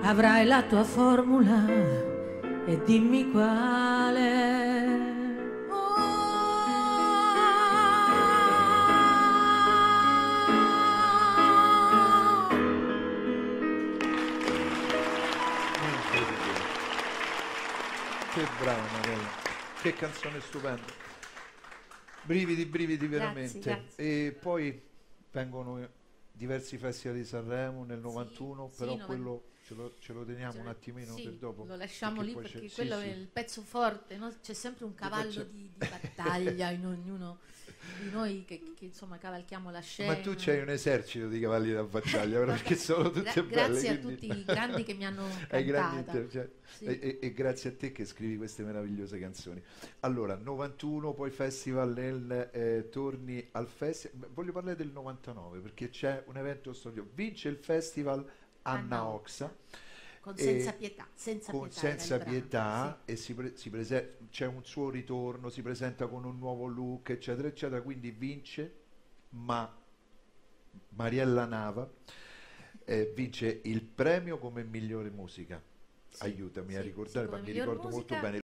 avrai la tua formula e dimmi quale. Che brava Mariella, che canzone stupenda, brividi, brividi veramente. Grazie. E poi vengono diversi festival di Sanremo nel 91, Sì, però sì, quello ce lo teniamo un attimino sì, per dopo. lo lasciamo lì perché sì, quello sì. è il pezzo forte, no? C'è sempre un cavallo di battaglia in ognuno di noi che insomma cavalchiamo la Ma tu scena. c'hai un esercito di cavalli da battaglia, perché sono tutte belle. Grazie a Quindi tutti i grandi che mi hanno ai grandi cantata. Sì. e grazie a te che scrivi queste meravigliose canzoni. Allora, 91, poi festival torni al festival. Voglio parlare del 99 perché c'è un evento storico. Vince il festival Anna Oxa. Con e Senza Pietà, con era il Senza brano, Pietà e c'è un suo ritorno, si presenta con un nuovo look, eccetera, eccetera. Quindi vince, ma Mariella Nava vince il premio come migliore musica. sì. Aiutami a Sì, ricordare, ma come mi miglior ricordo molto musica. bene.